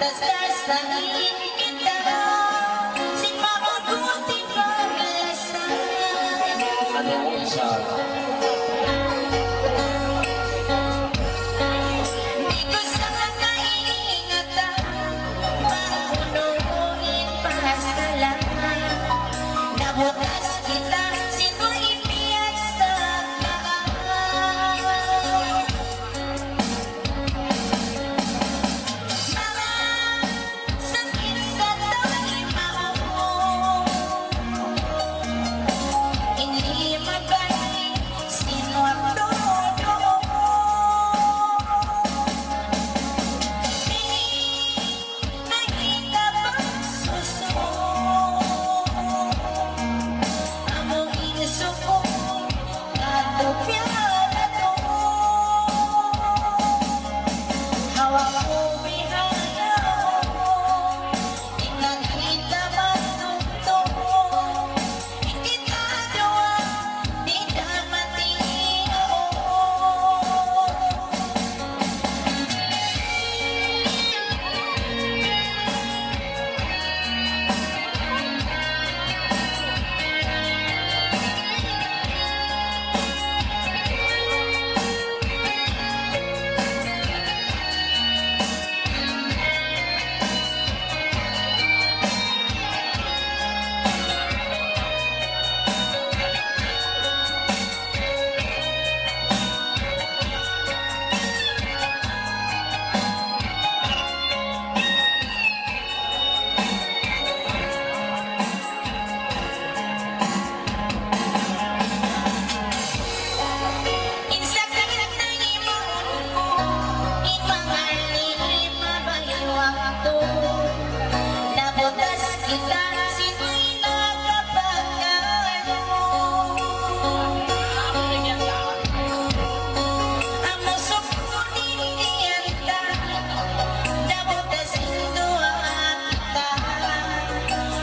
Dasasahin kita, si mabuti paglasan. Ano mo isa? Di ko sana naiingatan, paunuhin para sa lahat. Nabutas kita, sino ipiyat sa kaan. Sakit sa talima mo, hindi mabalik, sino ang todo mo. Nakita bang suso, among insuko, katupyala to. Hawak ko bihaya mo, di nakita magtugtog. Hindi tadoa, di ka matiyo. Insa ka nagtaniman ko, ipangalili mabayuang to. Nabutas kita, sino'y nakapagkaan mo. Amo sukunin niyan ta, nabutas ito ang kita.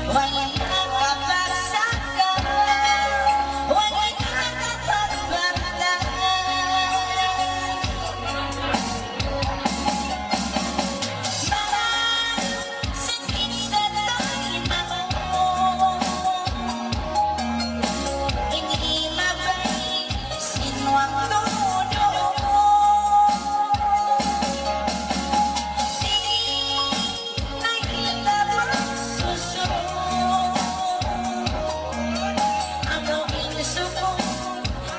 Wala nakapagsaka, wala nakapagbakla. Sakit sa talima mo, hindi mabalik, sino ang todo mo. Nakita bang suso, among insuko,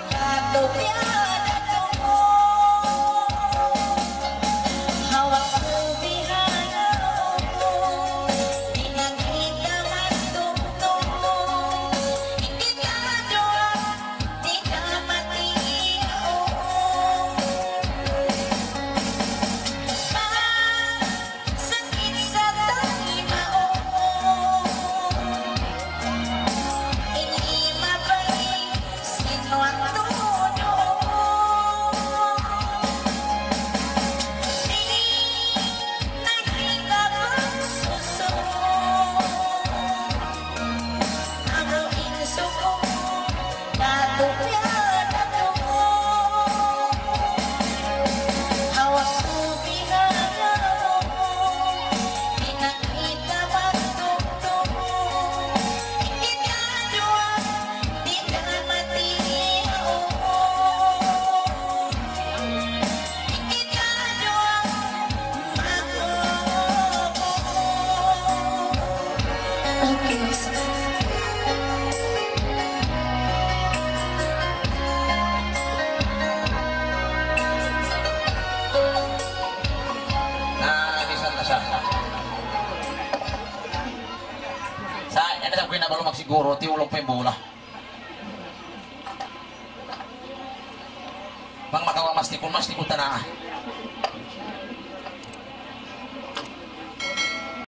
katupyala to. Hawak ko bihaya mo, di nakita magtugtog. Hindi tadoa, di ka matiyo. Sakit sa talima mo, hindi mabalik, sino ang todo mo. Nakita bang suso, among insuko, katupyala to. Hawak ko bihaya mo, di nakita magtugtog. Hindi tadoa, di ka matiyo. Hindi tadoa, okay. Naabisan na siya. Sa yan na sa pinabalo magsiguro, tiulog pa yung bola. Bang makawa mastikon tanah.